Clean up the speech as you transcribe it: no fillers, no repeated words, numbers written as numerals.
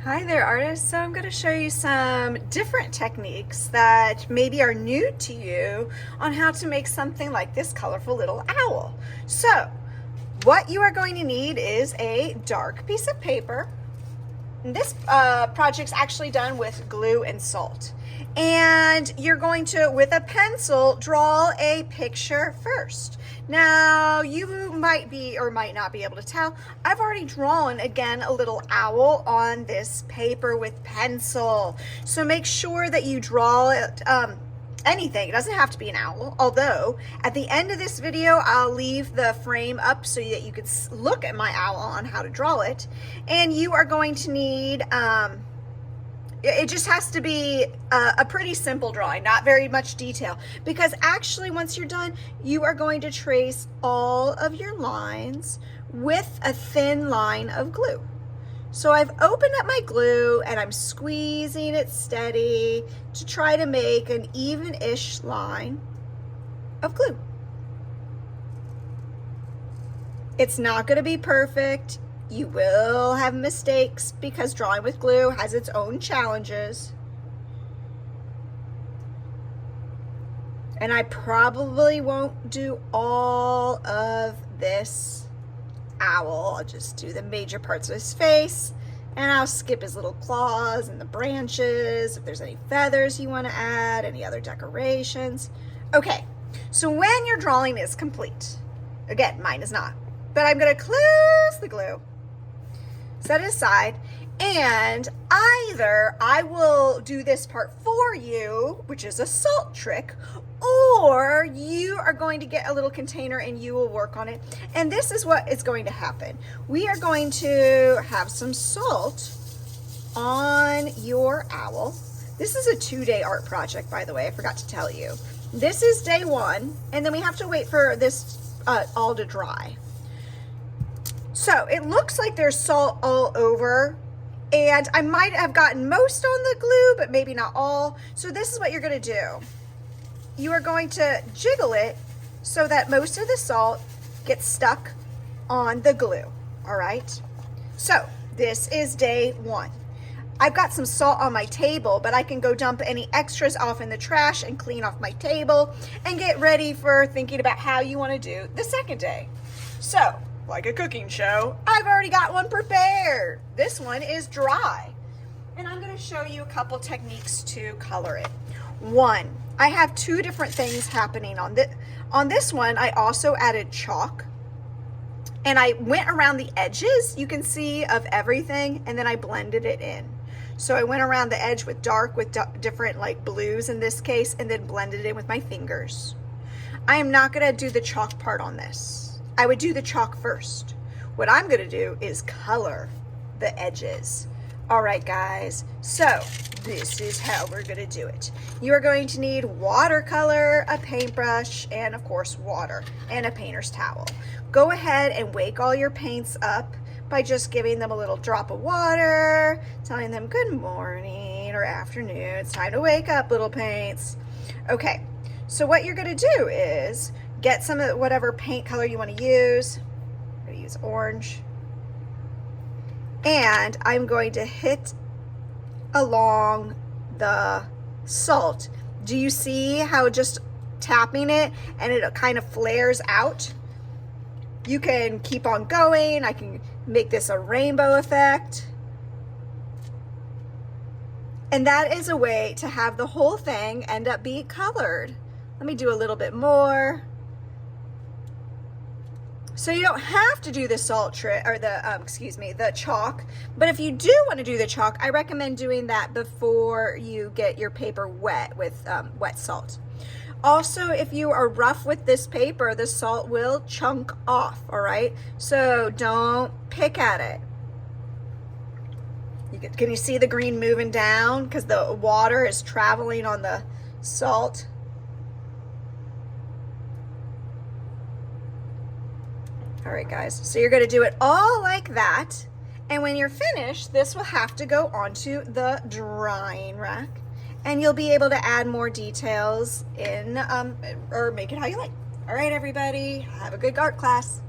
Hi there, artists. So I'm going to show you some different techniques that maybe are new to you on how to make something like this colorful little owl. So what you are going to need is a dark piece of paper. This project's actually done with glue and salt. And you're going to, with a pencil, draw a picture first. Now, you might be or might not be able to tell, I've already drawn, again, a little owl on this paper with pencil. So make sure that you draw it, anything. It doesn't have to be an owl, although at the end of this video, I'll leave the frame up so that you can look at my owl on how to draw it. And you are going to need, it just has to be a pretty simple drawing, not very much detail, because actually once you're done, you are going to trace all of your lines with a thin line of glue. So I've opened up my glue and I'm squeezing it steady to try to make an even-ish line of glue. It's not going to be perfect. You will have mistakes because drawing with glue has its own challenges. And I probably won't do all of this owl. I'll just do the major parts of his face, and I'll skip his little claws and the branches, if there's any feathers you want to add, any other decorations. Okay, so when your drawing is complete, again, mine is not, but I'm going to close the glue, set it aside, and either I will do this part for you, which is a salt trick, or you are going to get a little container and you will work on it. And this is what is going to happen. We are going to have some salt on your owl. This is a 2-day art project, by the way, I forgot to tell you. This is day 1, and then we have to wait for this all to dry. So it looks like there's salt all over, and I might have gotten most on the glue, but maybe not all. So this is what you're going to do. You are going to jiggle it so that most of the salt gets stuck on the glue, all right? So this is day 1. I've got some salt on my table, but I can go dump any extras off in the trash and clean off my table and get ready for thinking about how you want to do the second day. So, like a cooking show, I've already got one prepared. This one is dry. And I'm going to show you a couple techniques to color it. 1, I have 2 different things happening on this. On this one, I also added chalk. And I went around the edges, you can see, of everything, and then I blended it in. So I went around the edge with dark, with different like blues in this case, and then blended it in with my fingers. I am not going to do the chalk part on this. I would do the chalk first. What I'm going to do is color the edges. All right, guys, so this is how we're going to do it. You are going to need watercolor, a paintbrush, and of course water, and a painter's towel. Go ahead and wake all your paints up by just giving them a little drop of water, telling them good morning or afternoon. It's time to wake up, little paints. Okay, so what you're going to do is get some of whatever paint color you want to use. I'm going to use orange. And I'm going to hit along the salt. Do you see how just tapping it and it kind of flares out? You can keep on going. I can make this a rainbow effect. And that is a way to have the whole thing end up being colored. Let me do a little bit more. So you don't have to do the salt trick, or the chalk, but if you do want to do the chalk, I recommend doing that before you get your paper wet with wet salt. Also, if you are rough with this paper, the salt will chunk off, all right? So don't pick at it. Can you see the green moving down? Because the water is traveling on the salt. All right, guys, so you're gonna do it all like that. And when you're finished, this will have to go onto the drying rack, and you'll be able to add more details in, or make it how you like. All right, everybody, have a good art class.